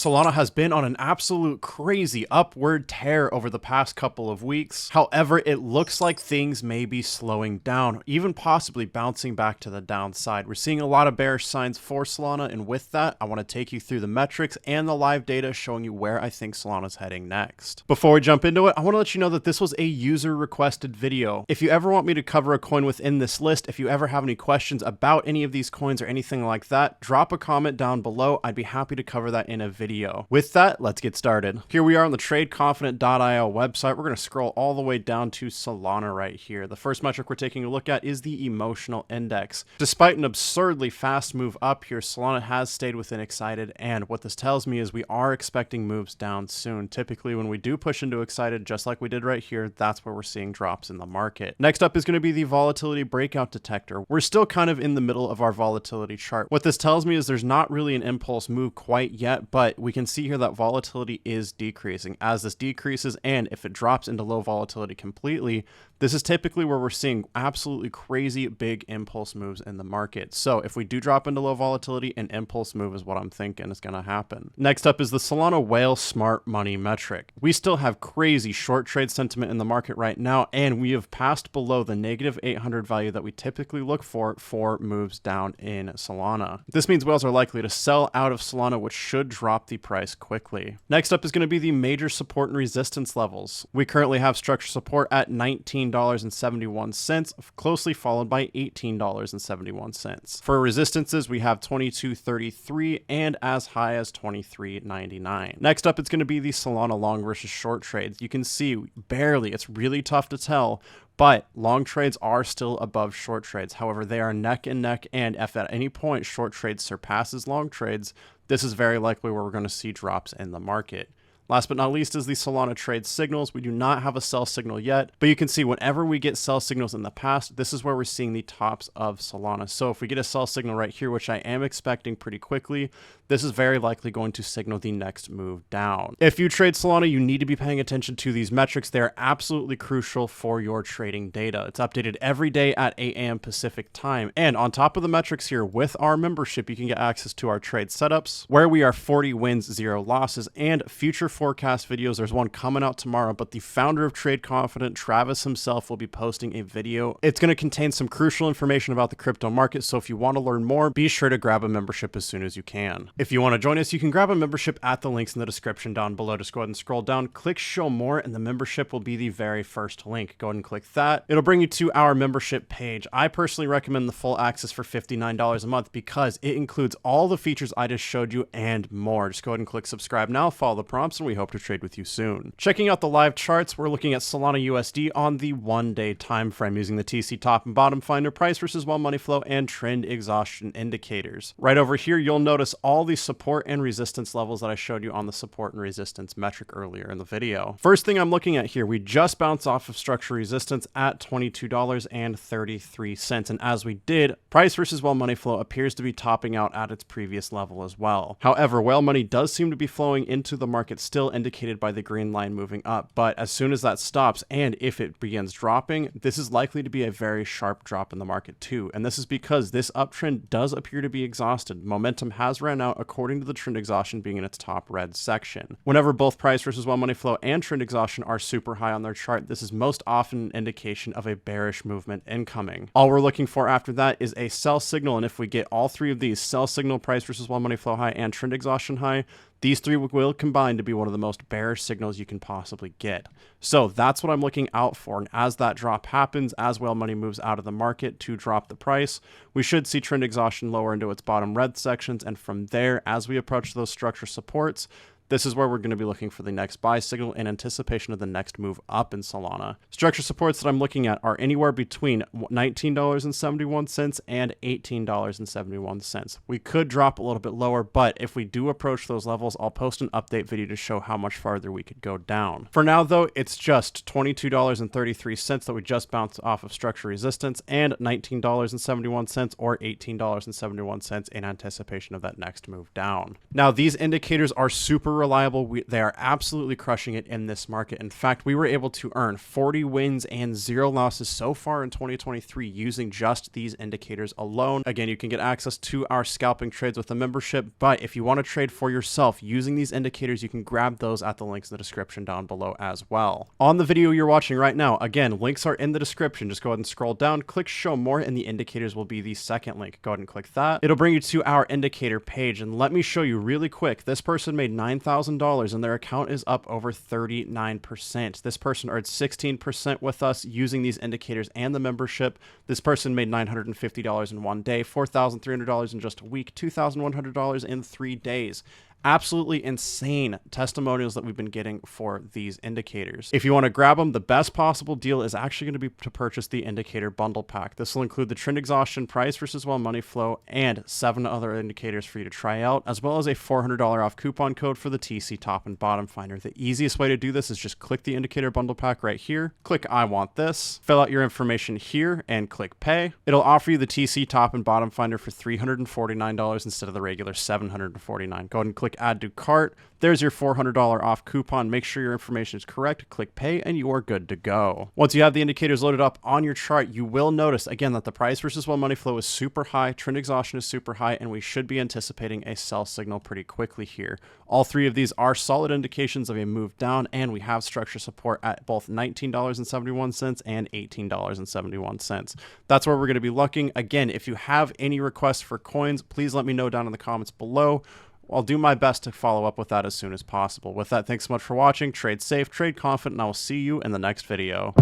Solana has been on an absolute crazy upward tear over the past couple of weeks. However, it looks like things may be slowing down, even possibly bouncing back to the downside. We're seeing a lot of bearish signs for Solana, and with that, I want to take you through the metrics and the live data showing you where I think Solana's heading next. Before we jump into it, I want to let you know that this was a user-requested video. If you ever want me to cover a coin within this list, if you ever have any questions about any of these coins or anything like that, drop a comment down below. I'd be happy to cover that in a video. With that, let's get started. Here we are on the Trade Confident.io website. We're going to scroll all the way down to Solana right here. The first metric we're taking a look at is the emotional index. Despite an absurdly fast move up here, Solana has stayed within excited, and what this tells me is we are expecting moves down soon. Typically, when we do push into excited, just like we did right here, that's where we're seeing drops in the market. Next up is going to be the volatility breakout detector. We're still kind of in the middle of our volatility chart. What this tells me is there's not really an impulse move quite yet, but we can see here that volatility is decreasing. As this decreases, and if it drops into low volatility completely, this is typically where we're seeing absolutely crazy big impulse moves in the market. So if we do drop into low volatility, an impulse move is what I'm thinking is going to happen. Next up is the Solana Whale Smart Money metric. We still have crazy short trade sentiment in the market right now, and we have passed below the negative 800 value that we typically look for moves down in Solana. This means whales are likely to sell out of Solana, which should drop the price quickly. Next up is going to be the major support and resistance levels. We currently have structure support at $19.71, closely followed by $18.71. For resistances, we have $22.33 and as high as $23.99. Next up, it's going to be the Solana long versus short trades. You can see barely, it's really tough to tell, but long trades are still above short trades. However, they are neck and neck, and if at any point short trades surpasses long trades, this is very likely where we're going to see drops in the market. Last but not least is the Solana trade signals. We do not have a sell signal yet, but you can see whenever we get sell signals in the past, this is where we're seeing the tops of Solana. So if we get a sell signal right here, which I am expecting pretty quickly, this is very likely going to signal the next move down. If you trade Solana, you need to be paying attention to these metrics. They are absolutely crucial for your trading data. It's updated every day at 8 a.m. Pacific time. And on top of the metrics here, with our membership, you can get access to our trade setups where we are 40 wins, 0 losses, and future forecast videos. There's one coming out tomorrow, but the founder of Trade Confident, Travis himself, will be posting a video. It's going to contain some crucial information about the crypto market, so if you want to learn more, be sure to grab a membership as soon as you can. If you want to join us, you can grab a membership at the links in the description down below. Just go ahead and scroll down, click show more, and the membership will be the very first link. Go ahead and click that. It'll bring you to our membership page. I personally recommend the full access for $59 a month because it includes all the features I just showed you and more. Just go ahead and click subscribe now, follow the prompts, and we hope to trade with you soon. Checking out the live charts, we're looking at Solana USD on the 1-day time frame using the TC top and bottom finder, price versus well money flow, and trend exhaustion indicators. Right over here, you'll notice all the support and resistance levels that I showed you on the support and resistance metric earlier in the video. First thing I'm looking at here, we just bounced off of structure resistance at $22.33, and as we did, price versus well money flow appears to be topping out at its previous level as well. However, well money does seem to be flowing into the market still, indicated by the green line moving up, but as soon as that stops and if it begins dropping, this is likely to be a very sharp drop in the market too, and this is because this uptrend does appear to be exhausted. Momentum has ran out according to the trend exhaustion being in its top red section. Whenever both price versus well money flow and trend exhaustion are super high on their chart, this is most often an indication of a bearish movement incoming. All we're looking for after that is a sell signal, and if we get all three of these, sell signal, price versus well money flow high, and trend exhaustion high, these three will combine to be one of the most bearish signals you can possibly get. So that's what I'm looking out for. And as that drop happens, as well money moves out of the market to drop the price, we should see trend exhaustion lower into its bottom red sections. And from there, as we approach those structure supports, this is where we're going to be looking for the next buy signal in anticipation of the next move up in Solana. Structure supports that I'm looking at are anywhere between $19.71 and $18.71. We could drop a little bit lower, but if we do approach those levels, I'll post an update video to show how much farther we could go down. For now, though, it's just $22.33 that we just bounced off of structure resistance and $19.71 or $18.71 in anticipation of that next move down. Now, these indicators are super reliable. They are absolutely crushing it in this market. In fact, we were able to earn 40 wins and 0 losses so far in 2023 using just these indicators alone. Again, you can get access to our scalping trades with a membership, but if you want to trade for yourself using these indicators, you can grab those at the links in the description down below as well. On the video you're watching right now, again, links are in the description. Just go ahead and scroll down, click show more, and the indicators will be the second link. Go ahead and click that. It'll bring you to our indicator page, and let me show you really quick. This person made $9,000 and their account is up over 39%. This person earned 16% with us using these indicators and the membership. This person made $950 in one day, $4,300 in just a week, $2,100 in 3 days. Absolutely insane testimonials that we've been getting for these indicators. If you want to grab them, the best possible deal is actually going to be to purchase the indicator bundle pack. This will include the trend exhaustion, price versus well money flow, and 7 other indicators for you to try out, as well as a $400 off coupon code for the TC top and bottom finder. The easiest way to do this is just click the indicator bundle pack right here, click I want this, fill out your information here, and click pay. It'll offer you the TC top and bottom finder for $349 instead of the regular $749. Go ahead and click add to cart. There's your $400 off coupon. Make sure your information is correct, click pay, and you are good to go. Once you have the indicators loaded up on your chart, you will notice again that the price versus well money flow is super high, trend exhaustion is super high, and we should be anticipating a sell signal pretty quickly here. All 3 of these are solid indications of a move down, and we have structure support at both $19.71 and $18.71. That's where we're going to be looking. Again, if you have any requests for coins, please let me know down in the comments below. I'll do my best to follow up with that as soon as possible. With that, thanks so much for watching. Trade safe, trade confident, and I will see you in the next video.